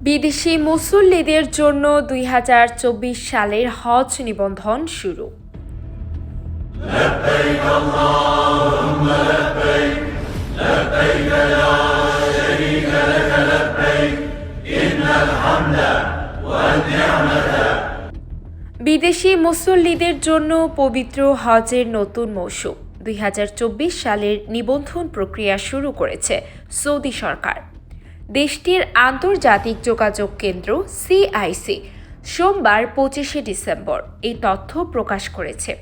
বিদেশি মুসল্লিদের জন্য ২০২৪ সালের হজ নিবন্ধন শুরু। বিদেশি মুসল্লিদের জন্য পবিত্র হজের নতুন মৌসুম ২০২৪ সালের নিবন্ধন প্রক্রিয়া শুরু করেছে সৌদি সরকার। দেশটির আন্তর্জাতিক যোগাযোগ কেন্দ্র সিআইসি সোমবার ২৫শে ডিসেম্বর এই তথ্য প্রকাশ করেছে।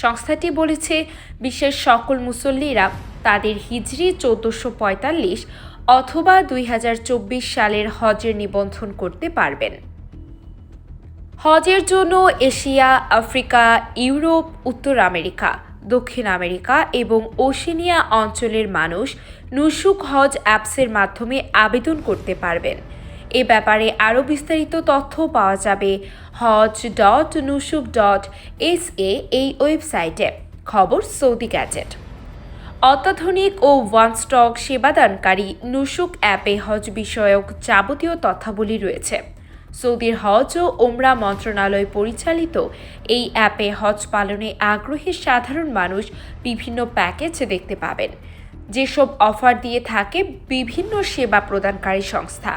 সংস্থাটি বলেছে, বিশ্বের সকল মুসল্লিরা তাদের হিজরি ১৪৪৫ অথবা ২০২৪ সালের হজের নিবন্ধন করতে পারবেন। হজের জন্য এশিয়া, আফ্রিকা, ইউরোপ, উত্তর আমেরিকা, দক্ষিণ আমেরিকা এবং ওশেনিয়া অঞ্চলের মানুষ নুসুক হজ অ্যাপসের মাধ্যমে আবেদন করতে পারবেন। এ ব্যাপারে আরও বিস্তারিত তথ্য পাওয়া যাবে hoj.nusuk.sa এই ওয়েবসাইটে। খবর সৌদি গ্যাজেট। অত্যাধুনিক ও ওয়ান স্টক সেবাদানকারী নুসুক অ্যাপে হজ বিষয়ক যাবতীয় তথ্যাবলী রয়েছে। সৌদির হজ ও ওমরা মন্ত্রণালয় পরিচালিত এই অ্যাপে হজ পালনে আগ্রহী সাধারণ মানুষ বিভিন্ন প্যাকেজ দেখতে পাবেন, যেসব অফার দিয়ে থাকে বিভিন্ন সেবা প্রদানকারী সংস্থা।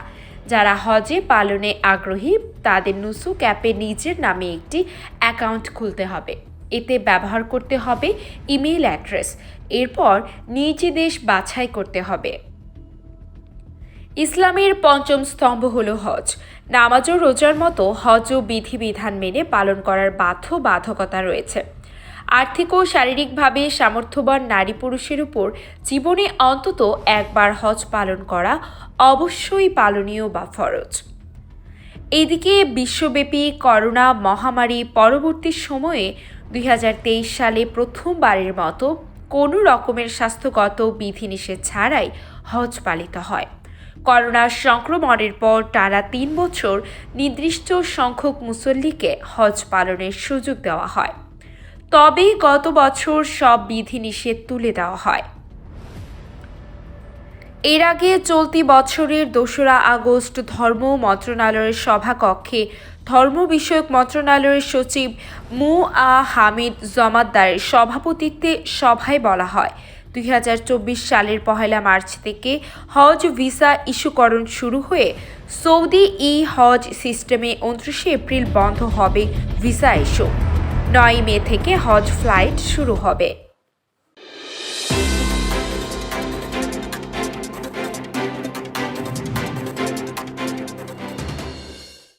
যারা হজে পালনে আগ্রহী তাদের নুসুক অ্যাপে নিজের নামে একটি অ্যাকাউন্ট খুলতে হবে। এতে ব্যবহার করতে হবে ইমেইল অ্যাড্রেস। এরপর নিজ দেশ বাছাই করতে হবে। ইসলামের পঞ্চম স্তম্ভ হল হজ। নামাজ ও রোজার মতো হজও বিধিবিধান মেনে পালন করার বাধ্যবাধকতা রয়েছে। আর্থিক ও শারীরিকভাবে সামর্থ্যবান নারী পুরুষের উপর জীবনে অন্তত একবার হজ পালন করা অবশ্যই পালনীয় বা ফরজ। এদিকে বিশ্বব্যাপী করোনা মহামারী পরবর্তী সময়ে ২০২৩ সালে প্রথমবারের মতো কোনো রকমের স্বাস্থ্যগত বিধিনিষেধ ছাড়াই হজ পালিত হয়। করোনা সংক্রমণের পর টানা ৩ বছর নির্দিষ্ট সংখ্যক মুসল্লিকে হজ পালনের সুযোগ দেওয়া হয়। তবে গত বছর সব বিধিনিষেধ তুলে দেওয়া হয়। এর আগে চলতি বছরের ২রা আগস্ট ধর্ম মন্ত্রণালয়ের সভাকক্ষে ধর্ম বিষয়ক মন্ত্রণালয়ের সচিব হামিদ জমাদ্দারের সভাপতিত্বে সভায় বলা হয়, ২০২৪ সালের ১লা মার্চ থেকে হজ ভিসা ইস্যুকরণ শুরু হয়ে সৌদি হজ সিস্টেমে ২৯শে এপ্রিল বন্ধ হবে ভিসা ইস্যু। ৯ মে থেকে হজ ফ্লাইট শুরু হবে।